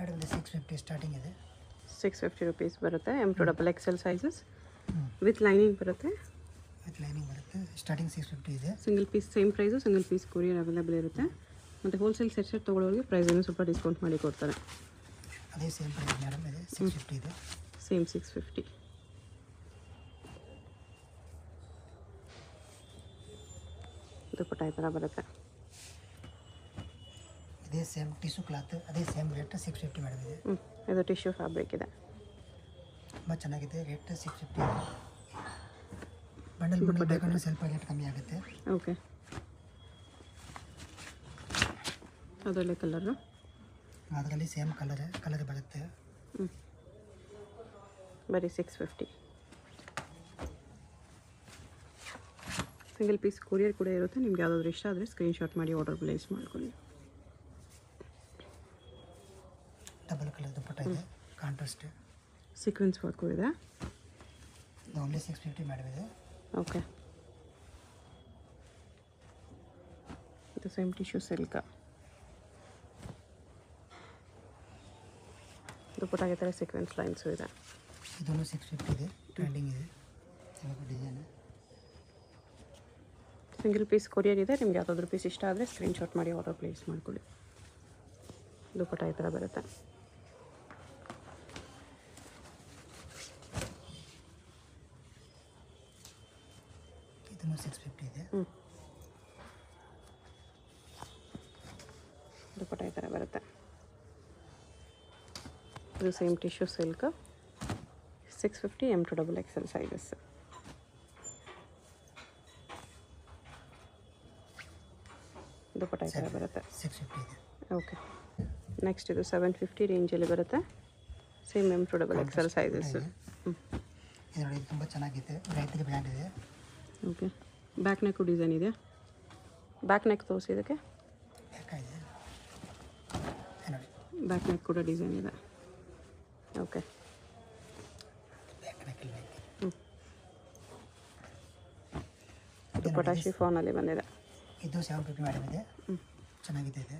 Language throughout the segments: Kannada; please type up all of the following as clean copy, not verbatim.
ಮೇಡಮ್ ಇದು 650 ಸ್ಟಾರ್ಟಿಂಗ್ ಇದೆ. 650 ರುಪೀಸ್ ಬರುತ್ತೆ. M2XL ಸೈಜಸ್ ವಿತ್ ಲೈನಿಂಗ್ ಬರುತ್ತೆ. ವಿತ್ ಲೈನಿಂಗ್ ಬರುತ್ತೆ. ಸ್ಟಾರ್ಟಿಂಗ್ 650 ಇದೆ. Single piece same price, single piece courier available ಇರುತ್ತೆ. ಮತ್ತು ಹೋಲ್ಸೇಲ್ ಸೆಟ್ ತೊಗೊಳ್ಳೋರಿಗೆ ಪ್ರೈಸನ್ನು ಸ್ವಲ್ಪ ಡಿಸ್ಕೌಂಟ್ ಮಾಡಿ ಕೊಡ್ತಾರೆ. ಅದೇ ಸೇಮ್ ಪ್ರೈಸ್ ಮೇಡಮ್ ಇದೆ. 650 ಇದೆ. ಸೇಮ್ 650. ದುಪ್ಪಟ್ಟ ಈ ಥರ ಬರುತ್ತೆ. ಇದೇ ಸೇಮ್ ಟಿಶ್ಯೂ ಕ್ಲಾತ್, ಅದೇ ಸೇಮ್ ರೇಟ್ 650 ಮೇಡಮ್ ಇದೆ. ಇದು ಟಿಶ್ಯೂ ಫ್ಯಾಬ್ರಿಕ್ ಇದೆ. ತುಂಬ ಚೆನ್ನಾಗಿದೆ. ರೇಟ್ 650 ಇದೆ. ಬಂಡಲ್ ಬೇಕಂದ್ರೆ ಸ್ವಲ್ಪ ರೇಟ್ ಕಮ್ಮಿ ಆಗುತ್ತೆ. ಓಕೆ, ಅದರಲ್ಲೇ ಕಲರು, ಅದರಲ್ಲಿ ಸೇಮ್ ಕಲರ್ ಬರುತ್ತೆ. ಬರೀ 650. ಸಿಂಗಲ್ ಪೀಸ್ ಕೊರಿಯರ್ ಕೂಡ ಇರುತ್ತೆ. ನಿಮ್ಗೆ ಯಾವುದಾದ್ರೂ ಇಷ್ಟ ಆದರೆ ಸ್ಕ್ರೀನ್ಶಾಟ್ ಮಾಡಿ ಆರ್ಡರ್ ಪ್ಲೇಸ್ ಮಾಡ್ಕೊಳ್ಳಿ. ಡಬಲ್ ಕಲರ್ ದುಪ್ಪಟ್ಟ ಇದೆ. ಕಾಂಟ್ರಾಸ್ಟ್ ಸೀಕ್ವೆನ್ಸ್ ವರ್ಕು ಇದೆ. ಓನ್ಲಿ 650 ಮೇಡಮ್ ಇದೆ. ಓಕೆ, ಇದು ಸೇಮ್ ಟಿಶ್ಯೂ ಸಿಲ್ಕ. ದುಪ್ಪಟ್ಟಾಗೆ ಥರ ಸೀಕ್ವೆನ್ಸ್ ಲೈನ್ಸು ಇದೆ. ಇದನ್ನು 650 ಇದೆ. ಟ್ರೆಂಡಿಂಗ್ ಇದೆ ಡಿಸೈನ್. ಸಿಂಗಲ್ ಪೀಸ್ ಕೊರಿಯರ್ ಇದೆ. ನಿಮ್ಗೆ ಯಾವುದಾದ್ರೂ ಪೀಸ್ ಇಷ್ಟ ಆದರೆ ಸ್ಕ್ರೀನ್ಶಾಟ್ ಮಾಡಿ ಆರ್ಡರ್ ಪ್ಲೇಸ್ ಮಾಡ್ಕೊಳ್ಳಿ. ದುಪ್ಪಟ್ಟ ಈ ಥರ ಬರುತ್ತೆ. ಇದನ್ನು 650 ಇದೆ. ದುಪ್ಪಟ್ಟ ಈ ಥರ ಬರುತ್ತೆ. ಇದು same tissue silk 650 M2XL sizes. ದುಪ್ಪಟ್ಟ ಈ ಥರ ಬರುತ್ತೆ. 650 ಇದೆ. ಓಕೆ, ನೆಕ್ಸ್ಟ್ ಇದು 750 ರೇಂಜಲ್ಲಿ ಬರುತ್ತೆ. Same M2XL sizes. ಇದು ನೋಡಿ, ಇದು ತುಂಬ ಚೆನ್ನಾಗಿದೆ. ರೈತರಿಗೆ ಬ್ರ್ಯಾಂಡ್ ಇದೆ. ಓಕೆ, ಬ್ಯಾಕ್ ನೆಕ್ಕು ಡಿಸೈನ್ ಇದೆ. ಬ್ಯಾಕ್ ನೆಕ್ ತೋರಿಸಿ. ಇದಕ್ಕೆ ಬೇಕಾಗಿದೆ ನೋಡಿ, ಬ್ಯಾಕ್ ನೆಕ್ ಕೂಡ ಡಿಸೈನ್ ಇದೆ. ಓಕೆ, ಬ್ಯಾಕ್ ನೆಕ್ಕಲ್ಲಿ ದುಪ್ಪಟ್ಟ ಶಿಫಾನಲ್ಲಿ ಬಂದಿದೆ. ಇದು 750 ಮೇಡಮ್ ಇದೆ. ಚೆನ್ನಾಗಿದೆ. ಇದೆ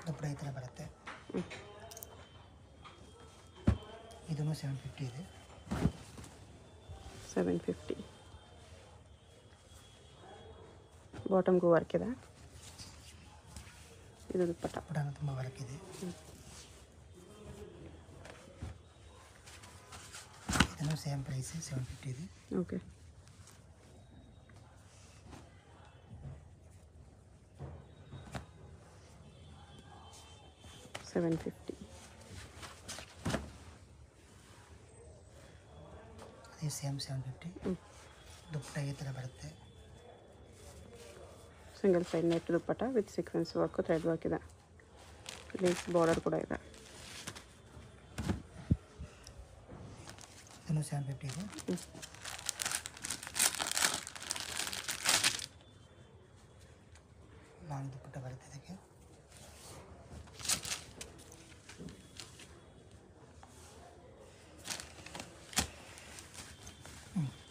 ದುಪ್ಪಟ್ಟ ಈ ಥರ ಬರುತ್ತೆ. ಇದನ್ನು 750 ಇದೆ. 750. ಬಾಟಮ್ಗೂ ವರ್ಕ್ ಇದೆ. ಇದು ದುಪ್ಪಟ್ಟ ಬುಡಾನು ತುಂಬ ವರ್ಕ್ ಇದೆ. ಇದನ್ನು ಸೇಮ್ ಪ್ರೈಸ್ 750 ಇದೆ. ಓಕೆ, $750. ಅದೇ ಸೇಮ್ 750. ದುಪ್ಪಟ್ಟ ಈ ಥರ ಬರುತ್ತೆ. Single side net dupatta with sequence work, thread work ಇದೆ. ಲೇಸ್ ಬಾರ್ಡರ್ ಕೂಡ ಇದೆ. ಇದನ್ನು 750 ಇದೆ. ಲಾಂಗ್ ದುಪ್ಪಟ್ಟ ಬರುತ್ತೆ ಇದಕ್ಕೆ.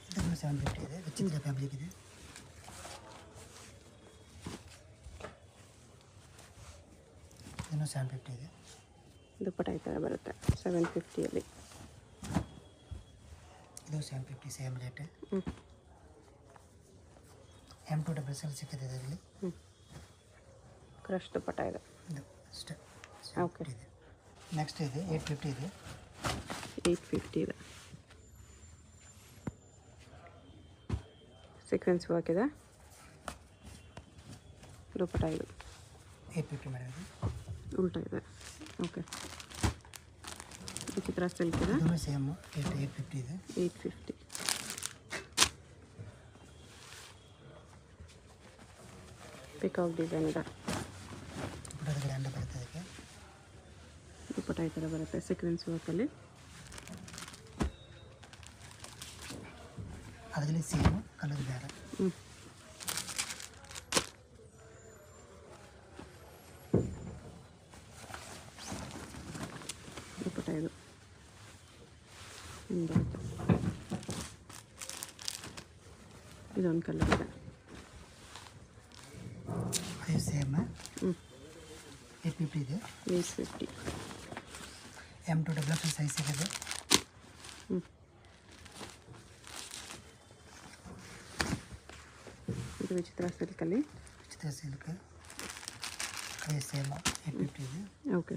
ಇದನ್ನು 750 ಇದೆ. ವಿಚಿತ್ರ ಫ್ಯಾಬ್ರಿಕ್ ಇದೆ. ಇದನ್ನು 750 ಇದೆ. ದುಪ್ಪಟ್ಟ ಈ ಥರ ಬರುತ್ತೆ 750ಅಲ್ಲಿ. ಇದು 750 ಸೇಮ್ ರೇಟ್. M2XL ಸಿಕ್ಕಿದೆ ಇದರಲ್ಲಿ. ಕ್ರಶ್ ದುಪ್ಪಟ್ಟ ಇದೆ. ಇದು ಅಷ್ಟೇ. ಓಕೆ, ಇದೆ. ನೆಕ್ಸ್ಟ್ ಇದೆ 850 ಇದೆ. 850 ಇದೆ. ಸೀಕ್ವೆನ್ಸ್ ವರ್ಕ್ ಇದೆ. ದುಪ್ಪಟ್ಟ ಇದು 850 ಮೇಡಮ್ ಇದು. ಉಲ್ಟಾ ಇದೆ. ಓಕೆ, ವಿಚಿತ್ರ ಸಿಲ್ಕ್ ಇದೆ. ಇದನ್ನು ಸೇಮ್ 850 ಇದೆ. 850. ಪಿಕಾಕ್ ಡಿಸೈನ್ ಇದೆ. ದುಪ್ಪಟ್ಟದ ಗ್ರ್ಯಾಂಡ್ ಬರುತ್ತೆ ಇದಕ್ಕೆ. ದುಪ್ಪಟ್ಟ ಈ ಥರ ಬರುತ್ತೆ ಸೀಕ್ವೆನ್ಸ್ ವರ್ಕಲ್ಲಿ. ಅದರಲ್ಲಿ ಸೇಮ್ ಕಲರ್ ಬೇರೆ. ದುಪ್ಪಟ್ಟ ಇದು ಬರುತ್ತೆ. ಇದೊಂದು ಕಲರ್ ಇದೆ. ಅದೇ ಸೇಮ್ 850 ಇದೆ. 850. M2 ಸೈಜ್ ಸಿಗುತ್ತೆ. ಇದು ವಿಚಿತ್ರ ಸಿಲ್ಕಲ್ಲಿ. ವಿಚಿತ್ರ ಸಿಲ್ಕ್ ಅದೇ ಸೇಮ್ 850 ಇದೆ. ಓಕೆ.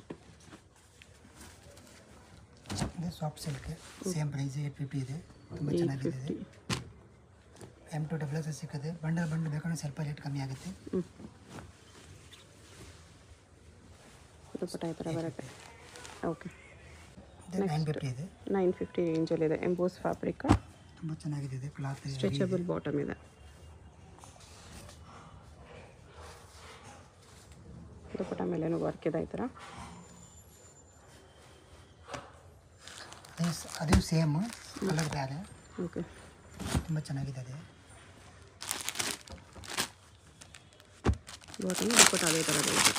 ಇದು ಸಾಫ್ಟ್ ಸಿಲ್ಕ್ ಸೇಮ್ ಪ್ರೈಸ್ 850 ಇದೆ. ತುಂಬ ಚೆನ್ನಾಗಿದೆ. M2 ಸಿಗುತ್ತೆ. ಬಂಡಲ್ ಬೇಕಂದ್ರೆ ಸ್ವಲ್ಪ ರೇಟ್ ಕಮ್ಮಿ ಆಗುತ್ತೆ. ದುಪ್ಪಟ್ಟ ಈ ಥರ ಬರುತ್ತೆ. ಓಕೆ. 950 ಇದೆ. 950 ರೇಂಜಲ್ಲಿದೆ. ಎಂಬೋಸ್ ಫ್ಯಾಬ್ರಿಕ್, ತುಂಬ ಚೆನ್ನಾಗಿದೆ. ಇದು ಕ್ಲಾತ್ ಸ್ಟ್ರೆಚಬಲ್ ಬಾಟಮ್ ಇದೆ. ದುಪ್ಪಟ್ಟ ಮೇಲೇನು ವರ್ಕ್ ಇದೆ ಈ ಥರ. ಅದು ಸೇಮ್ ಕಲರ್ ಬೇರೆ. ಓಕೆ. ತುಂಬ ಚೆನ್ನಾಗಿದೆ. ಅದೇ ಬಾಟಮ್ ದುಪ್ಪಟ್ಟ ಅದೇ ಥರ ಬರುತ್ತೆ.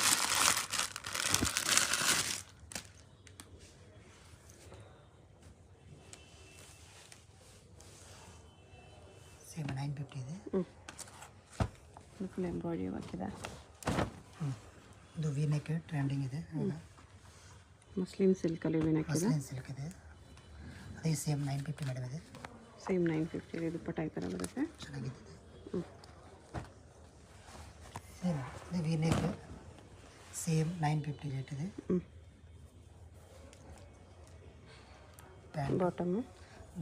ಸೇಮ್ 950 ಇದೆ. ಫುಲ್ ಎಂಬ್ರಾಯ್ಡ್ರಿ ವರ್ಕ್ ಇದೆ. ಇದು ವಿ ನೆಕ್ ಟ್ರೆಂಡಿಂಗ್ ಇದೆ. ಮುಸ್ಲಿಂ ಸಿಲ್ಕಲ್ಲಿ ವಿ ನೆಕ್ ಇದೆ. ಮಸ್ಲಿನ್ ಸಿಲ್ಕ್ ಇದೆ. ಅದೇ ಸೇಮ್ 950 ಮೇಡಮ್ ಇದೆ. ಸೇಮ್ 950 ಇದೆ. ದುಪ್ಪಟ್ಟ ಈ ಥರ ಬರುತ್ತೆ. ಚೆನ್ನಾಗಿದೆ. ಸೇಮ್ ಇದು ವಿ ನೆಕ್ ಸೇಮ್ 950 ರೇಟ್ ಇದೆ. ಬಾಟಮು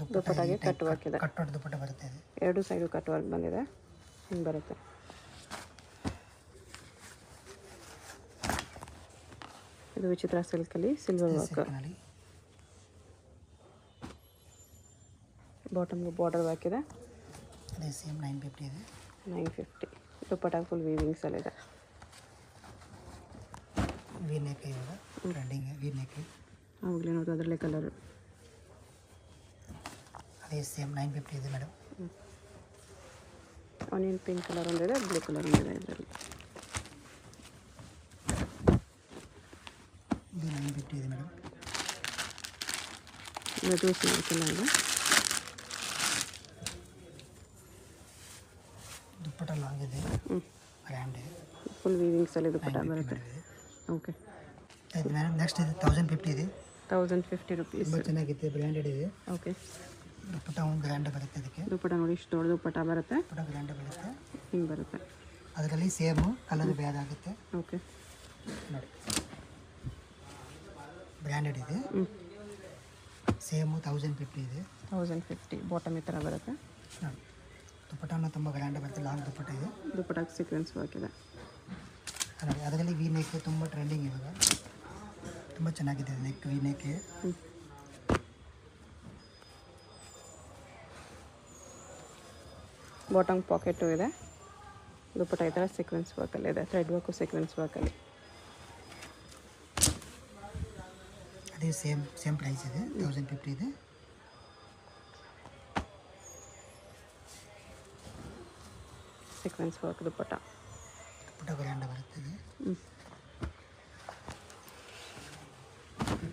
ದುಪ್ಪಟ್ಟಾಗೆ ಕಟ್ ವರ್ಕ್ ಇದೆ. ಕಟ್ ದುಪ್ಪಟ್ಟ ಬರುತ್ತೆ. ಇದು ಎರಡು ಸೈಡು ಕಟ್ ವರ್ಕ್ ಬಂದಿದೆ. ಹಿಂಗೆ ಬರುತ್ತೆ. ಇದು ವಿಚಿತ್ರ ಸಿಲ್ಕಲ್ಲಿ ಸಿಲ್ವರ್ ವರ್ಕ್. ಸಿಲ್ಕ್ನಲ್ಲಿ ಬಾಟಮ್ಗೆ ಬಾರ್ಡರ್ ವರ್ಕ್ ಇದೆ. ಅದೇ ಸೇಮ್ 950 ಇದೆ. 950. ದುಪ್ಪಟ್ಟ ಫುಲ್ ವೀವಿಂಗ್ಸಲ್ಲಿದೆ. ವಿ ನೆಕ್ ಇವಾಗ ಟ್ರೆಂಡಿಂಗ್ ವಿ ನೆಕ್. ಅವಾಗಲೇ ನೋಡೋದು ಅದರಲ್ಲೇ ಕಲರು. ಅದೇ ಸೇಮ್ 950 ಇದೆ ಮೇಡಮ್. ಆನಿಯನ್ ಪಿಂಕ್ ಕಲರ್ ಒಂದಿದೆ, ಬ್ಲೂ ಕಲರ್ ಒಂದಿದೆ ಇದರಲ್ಲಿ. ಇದು 950 ಇದೆ ಮೇಡಮ್. ಮದುವೆ ಸಿಲ್ಕೆಲ್ಲ ಇದೆ. ದುಪ್ಪಟ್ಟ ಲಾಂಗ್ ಇದೆ. ಗ್ರ್ಯಾಂಡ್ ಫುಲ್ ವೀವಿಂಗ್ಸಲ್ಲಿ ದುಪ್ಪಟ್ಟ ಬರುತ್ತೆ. ಓಕೆ. ಇದು ಮೇಡಮ್ ನೆಕ್ಸ್ಟ್ ಇದು 1050 ಇದೆ. 1050 ರುಪೀಸ್. ತುಂಬ ಚೆನ್ನಾಗಿದೆ. ಬ್ರ್ಯಾಂಡೆಡ್ ಇದೆ. ಓಕೆ. ದುಪ್ಪಟ್ಟ ಒಂದು ಗ್ರ್ಯಾಂಡ್ ಬರುತ್ತೆ. ಅದಕ್ಕೆ ದುಪ್ಪಟ್ಟ ನೋಡಿ ಇಷ್ಟು ದೊಡ್ಡ ದುಪ್ಪಟ್ಟ ಬರುತ್ತೆ. ದುಪ್ಪಟ್ಟ ಗ್ರ್ಯಾಂಡ್ ಬರುತ್ತೆ. ಹಿಂಗೆ ಬರುತ್ತೆ. ಅದರಲ್ಲಿ ಸೇಮು ಕಲರ್ ಬೇರೆ ಆಗುತ್ತೆ. ಓಕೆ. ನೋಡಿ ಬ್ರ್ಯಾಂಡೆಡ್ ಇದೆ. ಸೇಮು 1050 ಇದೆ. 1050. ಬಾಟಮ್ ಈ ಥರ ಬರುತ್ತೆ. ನೋಡಿ ದುಪ್ಪಟ್ಟನ ತುಂಬ ಗ್ರ್ಯಾಂಡ್ ಬರುತ್ತೆ. ಲಾಂಗ್ ದುಪ್ಪಟ್ಟ ಇದೆ. ದುಪ್ಪಟ್ಟಕ್ಕೆ ಸೀಕ್ವೆನ್ಸ್ ವರ್ಕ್ ಇದೆ. ನೋಡಿ ಅದರಲ್ಲಿ ವಿ ನೆಕ್ ತುಂಬ ಟ್ರೆಂಡಿಂಗ್ ಇವಾಗ. ತುಂಬ ಚೆನ್ನಾಗಿದೆ neck V neck. Bottom pocket ಇದೆ. ದುಪ್ಪಟ್ಟ ಈ ಥರ ಸೀಕ್ವೆನ್ಸ್ ವರ್ಕಲ್ಲಿ ಇದೆ. ಥ್ರೆಡ್ ವರ್ಕು ಸೀಕ್ವೆನ್ಸ್ ವರ್ಕಲ್ಲಿ. ಅದೇ ಸೇಮ್ ಪ್ರೈಸ್ ಇದೆ. 1050 ಇದೆ. ಸೀಕ್ವೆನ್ಸ್ ವರ್ಕ್ ದುಪ್ಪಟ್ಟ. ದುಪ್ಪಟ್ಟ ಗ್ರ್ಯಾಂಡ್ ಬರುತ್ತದೆ.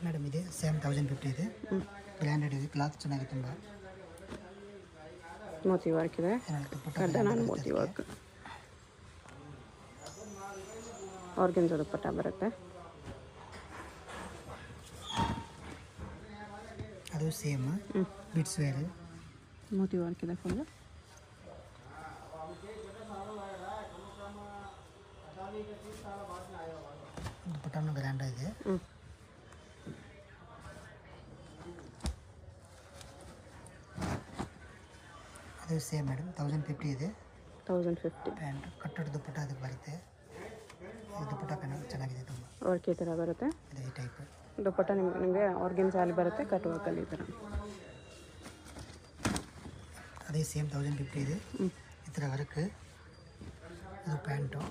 ಮೇಡಮ್ ಇದೆ ಸೇಮ್ 1050 ಇದೆ. ಬ್ರ್ಯಾಂಡೆಡ್ ಇದೆ. ಕ್ಲಾತ್ ಚೆನ್ನಾಗಿದೆ ತುಂಬ. ಮೋತಿ ವರ್ಕ್ ಇದೆ. ದುಪ್ಪಟ್ಟ ಕಡ್ಡಾನ ಮೋತಿ ವರ್ಕ್. ಆರ್ಗೆನ್ಸ ದುಪ್ಪಟ್ಟ ಬರುತ್ತೆ. ಅದು ಸೇಮ್ ಬಿಟ್ಸ್ ವೇರ್. ಮೋತಿ ವರ್ಕ್ ಇದೆ ಫುಲ್ಲು. ದುಪ್ಪಟ್ಟನು ಗ್ರ್ಯಾಂಡ್ ಇದೆ. ಅದು ಸೇಮ್ ಮೇಡಮ್ 1050 ಇದೆ. 1050. ಪ್ಯಾಂಟ್ ಕಟ್ಟಡ ದುಪ್ಪಟ್ಟ ಅದಕ್ಕೆ ಬರುತ್ತೆ. ಇದು ದುಪ್ಪಟ್ಟ ಪ್ಯಾಂಟ್ ಚೆನ್ನಾಗಿದೆ ತುಂಬ. ವರ್ಕ್ ಈ ಥರ ಬರುತ್ತೆ. ಅದೇ ಈ ಟೈಪ್ ದುಪ್ಪಟ್ಟ ನಿಮಗೆ ಆರ್ಗೆನ್ಸ ಅಲ್ಲಿ ಬರುತ್ತೆ. ಕಟ್ ವರ್ಕಲ್ಲಿ ಈ ಥರ. ಅದೇ ಸೇಮ್ 1050 ಇದೆ. ಈ ಥರ ವರ್ಕ್. ಇದು ಪ್ಯಾಂಟು.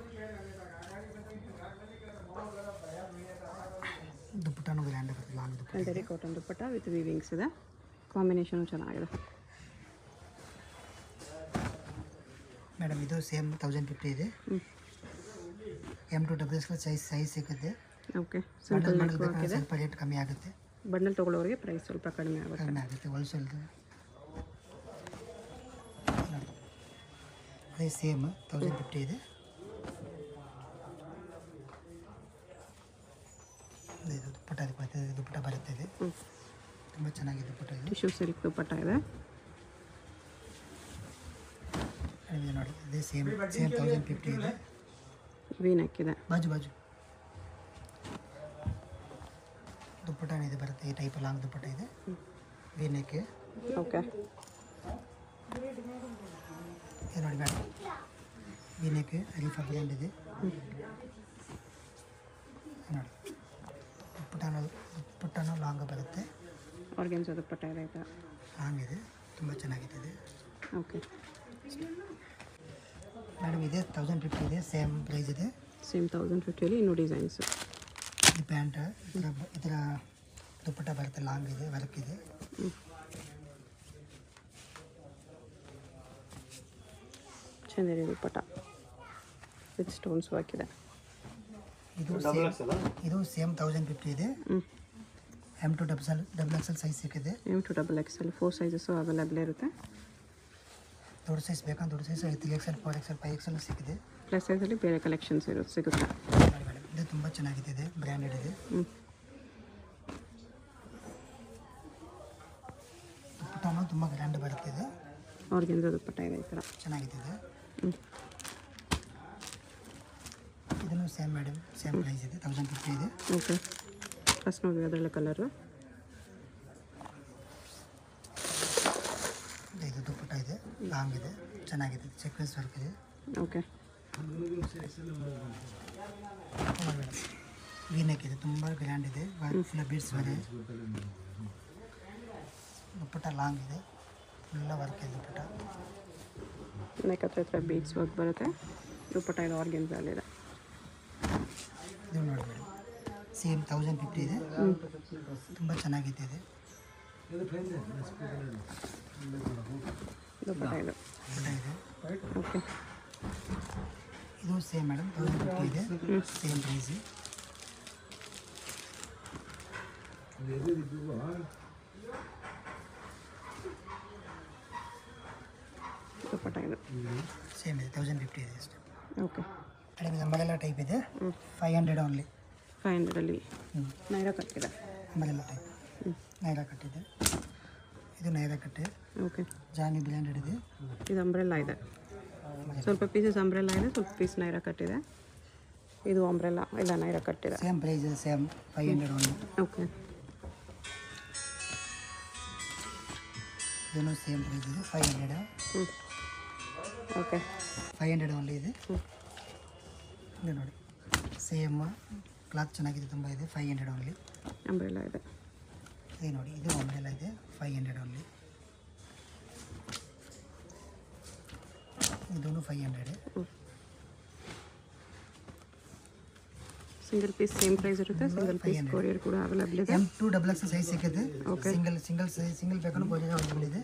ದುಪ್ಪಟ್ಟನು ಗ್ರ್ಯಾಂಡ್ ಬರುತ್ತೆ. ಲಾಂಗ್ ದುಪ್ಪಟ್ಟ. ಅಂತೆರಿ ಕಾಟನ್ ದುಪ್ಪಟ್ಟ ವಿತ್ ವೀವಿಂಗ್ಸ್ ಇದೆ. ಕಾಂಬಿನೇಷನು ಚೆನ್ನಾಗಿದೆ. ಮೇಡಮ್ ಇದು ಸೇಮ್ 1050 ಇದೆ. M2 ಸೈಜ್ ಸಿಗುತ್ತೆ. ಓಕೆ. ಬಂಡಲ್ ಬೇಕಾದ್ರೆ ಸ್ವಲ್ಪ ರೇಟ್ ಕಮ್ಮಿ ಆಗುತ್ತೆ. ಬಂಡಲ್ ತೊಗೊಳ್ಳೋರಿಗೆ ಪ್ರೈಸ್ ಸ್ವಲ್ಪ ಕಡಿಮೆ ಆಗುತ್ತೆ. ಹೋಲ್ಸೇಲ್ದು. ಅದೇ ಸೇಮ್ 1050 ಇದೆ. ಅದಕ್ಕೆ ಬರ್ತದೆ, ದುಪ್ಪಟ್ಟ ಬರುತ್ತೆ ಇದು. ತುಂಬ ಚೆನ್ನಾಗಿದೆ ದುಪ್ಪಟ್ಟ ಇದು. ಟಿಶ್ಯೂ ಸಿಲ್ಕ್ ದುಪ್ಪಟ್ಟ ಇದೆ. ಇದು ನೋಡಿ, ಇದೇ ಸೇಮ್ 1050 ಇದೆ. ವಿ ನೆಕ್ ಇದೆ. ಬಾಜು ದುಪ್ಪಟ್ಟ ಇದು ಬರುತ್ತೆ, ಈ ಟೈಪ್ ಲಾಂಗ್ ದುಪ್ಪಟ್ಟ ಇದೆ, ವಿ ನೆಕ್. ಓಕೆ, ಇದು ನೋಡಿ ಮೇಡಮ್, ವಿ ನೆಕ್ ಅರಿಫಾ ಬ್ರ್ಯಾಂಡ್ ಇದೆ ನೋಡಿ. ದುಪ್ಪಟ್ಟನೂ ಲಾಂಗ್ ಬರುತ್ತೆ, ಆರ್ಗೆನ್ಸಾ ದುಪ್ಪಟ್ಟ ಇದೆ, ಆಯಿತಾ? ಲಾಂಗ್ ಇದೆ, ತುಂಬ ಚೆನ್ನಾಗಿದೆ. ಓಕೆ ಮೇಡಮ್, ಇದೆ 1050 ಇದೆ, ಸೇಮ್ ಪ್ರೈಸ್ ಇದೆ. ಸೇಮ್ 1050 ಇನ್ನೂ ಡಿಸೈನ್ಸು. ಇದು ಪ್ಯಾಂಟ್, ಇದರ ದುಪ್ಪಟ್ಟ ಬರುತ್ತೆ, ಲಾಂಗ್ ಇದೆ, ವರ್ಕ್ ಇದೆ. ಚೆನ್ನಾಗಿದೆ ದುಪ್ಪಟ್ಟ ವಿತ್ ಸ್ಟೋನ್ಸ್ ವರ್ಕ್ ಇದೆ. ಇದು ಸೇಮ್ 1050 ಇದೆ. M2 ಡಬಲ್ ಎಕ್ಸೆಲ್ ಸೈಜ್ ಸಿಕ್ಕಿದೆ. M2 double XL 4 sizes available ಇರುತ್ತೆ. ದೊಡ್ಡ ಸೈಜ್ ಬೇಕಂತ ದೊಡ್ಡ ಸೈಜ್ 3XL 4XL 5XL ಸಿಕ್ಕಿದೆ. ಪ್ಲಸ್ ಸೈಜಲ್ಲಿ ಬೇರೆ ಕಲೆಕ್ಷನ್ಸ್ ಸಿಗುತ್ತೆ. ಇದು ತುಂಬ ಚೆನ್ನಾಗಿದೆ, ಬ್ರ್ಯಾಂಡೆಡ್ ಇದೆ. ದುಪ್ಪಟ್ಟನೂ ತುಂಬ ಗ್ರ್ಯಾಂಡ್ ಬರುತ್ತಿದೆ, ಆರ್ಗೆನ್ಸಾ ದುಪ್ಪಟ್ಟ ಇದೆ, ಈ ಥರ ಚೆನ್ನಾಗಿದೆ. ಇದನ್ನು ಸೇಮ್ ಮೇಡಮ್, ಸೇಮ್ ಪ್ರೈಸ್ ಇದೆ, 1050 ಇದೆ. ಓಕೆ, ಫಸ್ಟ್ ನೋಡಿ ಅದರಲ್ಲ ಕಲರು. ಇದು ದುಪ್ಪಟ್ಟ ಇದೆ, ಲಾಂಗ್ ಇದೆ, ಚೆನ್ನಾಗಿದೆ, ಸೀಕ್ವೆನ್ಸ್ ವರ್ಕ್ ಇದೆ. ಓಕೆ, ಮೇಡಮ್ ವಿ ನೆಕ್ ಇದೆ, ತುಂಬ ಗ್ರ್ಯಾಂಡ್ ಇದೆ, ಫುಲ್ ಬೀಡ್ಸ್ ಬೇರೆ. ದುಪ್ಪಟ್ಟ ಲಾಂಗ್ ಇದೆ, ಎಲ್ಲ ವರ್ಕ್ ಇದೆ ದುಪ್ಪಟ್ಟ. ನೆಕ್ ಹತ್ರ ಬೀಡ್ಸ್ ವರ್ಕ್ ಬರುತ್ತೆ. ದುಪ್ಪಟ್ಟ ಇದು ಆರ್ಗೆನ್ಸಾಲಿದೆ. ಇದು ನೋಡಿ ಮೇಡಮ್, ಸೇಮ್ 1050 ಇದೆ, ತುಂಬ ಚೆನ್ನಾಗಿದೆ. ದುಪ್ಪಟ್ಟ ಇದು. ಓಕೆ, ಇದು ಸೇಮ್ ಮೇಡಮ್ 1050 ಇದೆ, ಸೇಮ್ ಪ್ರೈಸ್. ದುಪ್ಪಟ್ಟ ಇದು ಸೇಮ್ ಇದೆ, 1050 ಇದೆ ಅಷ್ಟೇ. ಓಕೆ, ಮೇಡಮ್ ಇದು ಅಂಬರೆಲ್ಲ ಟೈಪ್ ಇದೆ, 500 ಓನ್ಲಿ. 500ಅಲ್ಲಿ ನೈರಾ ಕಟ್ಟಿದೆ. ಅಂಬರೆಲ್ಲ ಟೈಪ್ ನೈರಾ ಕಟ್ಟಿದೆ. ಇದು ನೈರಾ ಕಟ್ಟೆ. ಓಕೆ, ಜಾನಿ ಬ್ರ್ಯಾಂಡೆಡ್ ಇದೆ. ಇದು ಅಂಬ್ರೆಲ್ಲಾ ಇದೆ, ಸ್ವಲ್ಪ ಪೀಸಸ್ ಅಂಬ್ರೆಲ್ಲಾ ಇದೆ, ಸ್ವಲ್ಪ ಪೀಸ್ ನೈರಾ ಕಟ್ಟಿದೆ. ಇದು ಅಂಬ್ರೆಲ್ಲಾ ಇಲ್ಲ ನೈರಾ ಕಟ್ಟಿದೆ. ಸೇಮ್ ಪ್ರೈಸ್ ಇದೆ, ಸೇಮ್ 500 ಓನ್ಲಿ. ಓಕೆ, ಇದನ್ನು ಸೇಮ್ ಪ್ರೈಸ್ ಇದೆ, 500. ಓಕೆ, 500 ಓನ್ಲಿ ಇದೆ. ಇದು ನೋಡಿ, ಸೇಮ್ ಕ್ಲಾತ್ ಚೆನ್ನಾಗಿದೆ, ತುಂಬ ಇದೆ, 500 ಓನ್ಲಿ. ಅಂಬ್ರೆಲ್ಲಾ ಇದೆ. ಇದು ನೋಡಿ, ಇದು ಅಂಬ್ರೆಲ್ಲಾ ಇದೆ, 500 ಓನ್ಲಿ. ಇದೂ 500. ಸಿಂಗಲ್ ಪೀಸ್ ಸೇಮ್ ಪ್ರೈಸ್ ಇರುತ್ತೆ. ಸಿಂಗಲ್ ಪೀಸ್ ಕೊರಿಯರ್ ಕೂಡ ಅವೈಲೇಬಲ್ ಇದೆ. M2 ಡಬಲ್ ಎಕ್ಸ್ ಸೈಜ್ ಸಿಗುತ್ತೆ. ಸಿಂಗಲ್ ಬೇಕಂದ್ರೆ ಕೊರಿಯರ್ ಅವೈಲೇಬಲ್ ಇದೆ.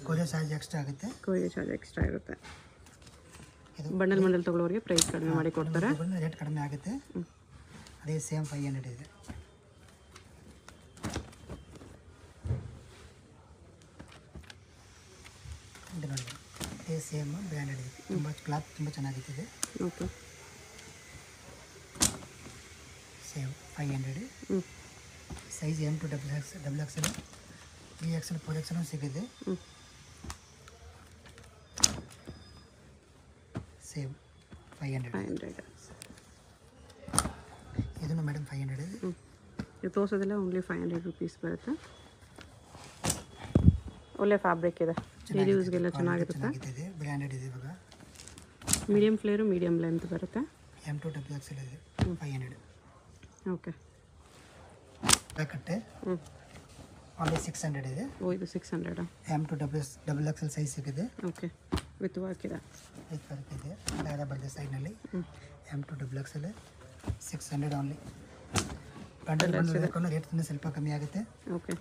ಕೊರಿಯರ್ ಚಾರ್ಜ್ ಎಕ್ಸ್ಟ್ರಾ ಆಗುತ್ತೆ. ಕೊರಿಯರ್ ಚಾರ್ಜ್ ಎಕ್ಸ್ಟ್ರಾ ಇರುತ್ತೆ. ಬಂಡಲ್ ತಗೊಳ್ಳೋರಿಗೆ ಪ್ರೈಸ್ ಕಡಿಮೆ ಮಾಡಿ ಕೊಡ್ತಾರೆ. ರೇಟ್ ಕಡಿಮೆ ಆಗುತ್ತೆ. ಅದೇ ಸೇಮ್ 500 ಇದೆ. ಇದು ನೋಡಿ, ಅದೇ ಸೇಮ್ ಬ್ರ್ಯಾಂಡೆಡ್ ಇದೆ. ತುಂಬ ಕ್ಲಾತ್ ತುಂಬ ಚೆನ್ನಾಗಿದೆ. Okay, same 500. Size M2 double XL 3XL 4XL ಸಿಗುತ್ತೆ. ಸೇಮ್ 500. ಇದನ್ನು ಮೇಡಮ್ 500. ಇದು ತೋರಿಸೋದಿಲ್ಲ, ಓನ್ಲಿ 500 ರುಪೀಸ್ ಬರುತ್ತೆ. ಒಳ್ಳೆ ಫ್ಯಾಬ್ರಿಕ್ ಇದೆ, ಡೈಲಿ ಯೂಸ್ಗೆಲ್ಲ ಚೆನ್ನಾಗಿರುತ್ತೆ. ಬ್ರ್ಯಾಂಡೆಡ್ ಇದೆ. ಇವಾಗ ಮೀಡಿಯಮ್ ಫ್ಲೇರು ಮೀಡಿಯಮ್ ಲೆಂತ್ ಬರುತ್ತೆ. M2 ಡಬಲ್ ಎಕ್ಸೆಲ್ ಇದೆ, 500. ಓಕೆ, ಕಟ್ಟೆ ಆಲ್ರೆಡಿ 600 ಇದೆ. ಓ, ಇದು 600. M2 ಡಬಲ್ ಎಕ್ಸೆಲ್ ಸೈಜ್ ಸಿಗುತ್ತೆ. ಓಕೆ, ವಿತ್ ವರ್ಕ್ ಇದೆ. ವಿತ್ ವರ್ಕ್ ಇದೆ, ಬೇರೆ ಬರ್ತದೆ ಸೈಡ್ನಲ್ಲಿ. M2 double XL 600 only. Bundle ಬೇಕಂದ್ರೆ ರೇಟ್ ಸ್ವಲ್ಪ ಕಮ್ಮಿ ಆಗುತ್ತೆ. Okay,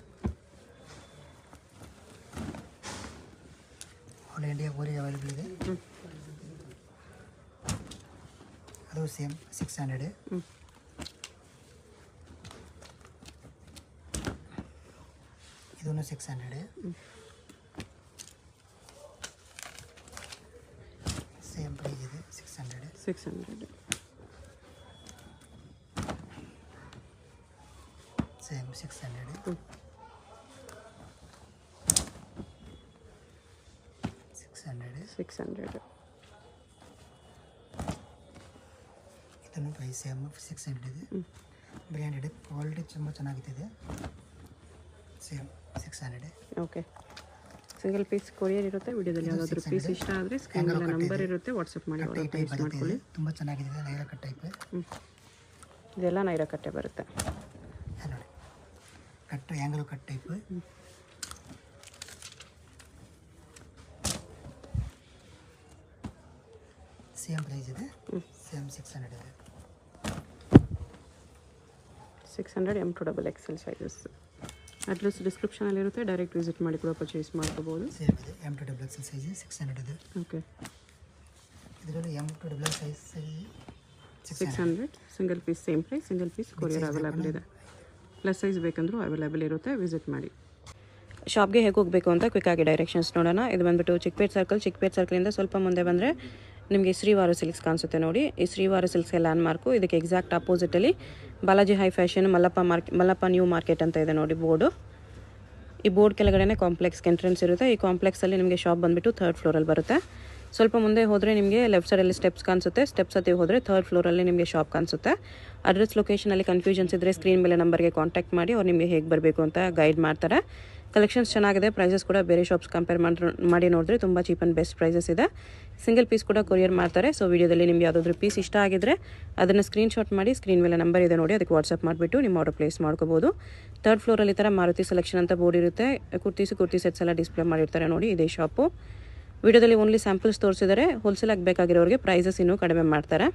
all India courier available ಇದೆ. ಅದು ಸೇಮ್ 600. ಇದನ್ನು 600. ಸೇಮ್ ಪ್ರೈಸ್ ಇದೆ, 600. 600. ಸೇಮ್ 600 600 ಇದನ್ನು ಪ್ರೈಸ್ ಸೇಮ್ 600 ಇದೆ. ಬ್ರ್ಯಾಂಡೆಡ್ ಕ್ವಾಲಿಟಿ ತುಂಬ ಚೆನ್ನಾಗಿದೆ. Same 600. Okay, single piece courier ಇರುತ್ತೆ. ವಿಡಿಯೋದಲ್ಲಿ ಯಾವುದಾದ್ರೂ ಪೀಸ್ ಇಷ್ಟ ಆದರೆ ಸ್ಕ್ರೀನಲ್ಲಿ ನಂಬರ್ ಇರುತ್ತೆ, ವಾಟ್ಸಪ್ ಮಾಡಿ ಟೈಪ್ ಮಾಡ್ಕೊಳ್ಳಿ. ತುಂಬ ಚೆನ್ನಾಗಿದೆ. ನೈರಾ ಕಟ್ ಟೈಪ್ ಇದೆಲ್ಲ ನೈರಾ ಕಟ್ಟೆ ಬರುತ್ತೆ. ನೋಡಿ cut angle cut type. Same price ಇದೆ. ಸೇಮ್ 600 ಇದೆ. 600 M2XL ಸೈಜಸ್. ಅಡ್ರೆಸ್ ಡಿಸ್ಕ್ರಿಪ್ಷನಲ್ಲಿರುತ್ತೆ, ಡೈರೆಕ್ಟ್ ವಿಸಿಟ್ ಮಾಡಿ ಕೂಡ ಪರ್ಚೇಸ್ ಮಾಡ್ಕೋಬೋದು. ಸೇಮ್ ಇದೆ. M2XL ಸೈಜ್ 600 ಇದೆ. ಓಕೆ, ಇದರಲ್ಲಿ M2XL size 600 single piece same price. Single piece courier available ಇದೆ. ಪ್ಲಸ್ ಸೈಜ್ ಬೇಕಂದ್ರೂ ಅವೈಲೇಬಲ್ ಇರುತ್ತೆ, ವಿಸಿಟ್ ಮಾಡಿ. ಶಾಪ್ಗೆ ಹೇಗೆ ಹೋಗಬೇಕು ಅಂತ ಕ್ವಿಕ್ಕಾಗಿ ಡೈರೆಕ್ಷನ್ಸ್ ನೋಡೋಣ. ಇದು ಬಂದುಬಿಟ್ಟು ಚಿಕ್ಕಪೇಟ್ ಸರ್ಕಲಿಂದ ಸ್ವಲ್ಪ ಮುಂದೆ ಬಂದರೆ ನಿಮಗೆ ಶ್ರೀವಾರ ಸಿಲ್ಕ್ಸ್ ಕಾಣಿಸುತ್ತೆ ನೋಡಿ. ಈ ಶ್ರೀವಾರ ಸಿಲ್ಕ್ಸ್ಗೆ ಲ್ಯಾಂಡ್ ಮಾರ್ಕು. ಇದಕ್ಕೆ ಎಕ್ಸಾಕ್ಟ್ ಆಪೋಸಿಟಲ್ಲಿ Balaji high fashion Mallappa new market ಅಂತ ಇದೆ ನೋಡಿ ಬೋರ್ಡು. ಈ ಬೋರ್ಡ್ ಕೆಳಗಡೆ ಕಾಂಪ್ಲೆಕ್ಸ್ ಎಂಟ್ರೆನ್ಸ್ ಇರುತ್ತೆ. ಈ ಕಾಂಪ್ಲೆಕ್ಸಲ್ಲಿ ನಿಮಗೆ ಶಾಪ್ ಬಂದುಬಿಟ್ಟು 3rd ಫ್ಲೋರಲ್ಲಿ ಬರುತ್ತೆ. ಸ್ವಲ್ಪ ಮುಂದೆ ಹೋದರೆ ನಿಮಗೆ ಲೆಫ್ಟ್ ಸೈಡಲ್ಲಿ ಸ್ಟೆಪ್ಸ್ ಕಾಣಿಸುತ್ತೆ. ಸ್ಟೆಪ್ಸ್ ಹತ್ತಿ ಹೋದರೆ 3rd ಫ್ಲೋರಲ್ಲಿ ನಿಮಗೆ ಶಾಪ್ ಕಾಣಿಸುತ್ತೆ. ಅಡ್ರೆಸ್ ಲೊಕೇಶನಲ್ಲಿ ಕನ್ಫ್ಯೂಷನ್ಸ್ ಇದ್ದರೆ ಸ್ಕ್ರೀನ್ ಮೇಲೆ ನಂಬರ್ಗೆ ಕಾಂಟ್ಯಾಕ್ಟ್ ಮಾಡಿ, ಅವ್ರು ನಿಮಗೆ ಹೇಗೆ ಬರಬೇಕು ಅಂತ ಗೈಡ್ ಮಾಡ್ತಾರೆ. ಕಲೆಕ್ಷನ್ಸ್ ಚೆನ್ನಾಗಿದೆ. ಪ್ರೈಸಸ್ ಕೂಡ ಬೇರೆ ಶಾಪ್ಸ್ ಕಂಪೇರ್ ಮಾಡಿ ನೋಡಿದ್ರೆ ತುಂಬ ಚೀಪ್ ಆ್ಯಂಡ್ ಬೆಸ್ಟ್ ಪ್ರೈಸಸ್ ಇದೆ. ಸಿಂಗಲ್ ಪೀಸ್ ಕೂಡ ಕೊರಿಯರ್ ಮಾಡ್ತಾರೆ. ಸೊ ವಿಡಿಯೋದಲ್ಲಿ ನಿಮ್ಗೆ ಯಾವುದಾದ್ರೂ ಪೀಸ್ ಇಷ್ಟ ಆಗಿದ್ರೆ ಅದನ್ನು ಸ್ಕ್ರೀನ್ಶಾಟ್ ಮಾಡಿ, ಸ್ಕ್ರೀನ್ ಮೇಲೆ ನಂಬರ್ ಇದೆ ನೋಡಿ, ಅದಕ್ಕೆ ವಾಟ್ಸಪ್ ಮಾಡಿಬಿಟ್ಟು ನಿಮ್ಮ ಆರ್ಡರ್ ಪ್ಲೇಸ್ ಮಾಡ್ಕೋಬೋದು. 3rd ಫ್ಲೋರಲ್ಲಿ ಈ ಥರ ಮಾರುತಿ ಸೆಲೆಕ್ಷನ್ ಅಂತ ಬೋರ್ಡ್ ಇರುತ್ತೆ. ಕುರ್ತಿ ಸೆಟ್ಸ್ ಎಲ್ಲ ಡಿಸ್ಪ್ಲೇ ಮಾಡಿರ್ತಾರೆ ನೋಡಿ, ಇದೇ ಶಾಪು. ವಿಡಿಯೋದಲ್ಲಿ ಓನ್ಲಿ ಸ್ಯಾಂಪಲ್ಸ್ ತೋರಿಸಿದರೆ, ಹೋಲ್ಸೇಲಾಗಿ ಬೇಕಾಗಿರೋರಿಗೆ ಪ್ರೈಸಸ್ ಇನ್ನೂ ಕಡಿಮೆ ಮಾಡ್ತಾರೆ.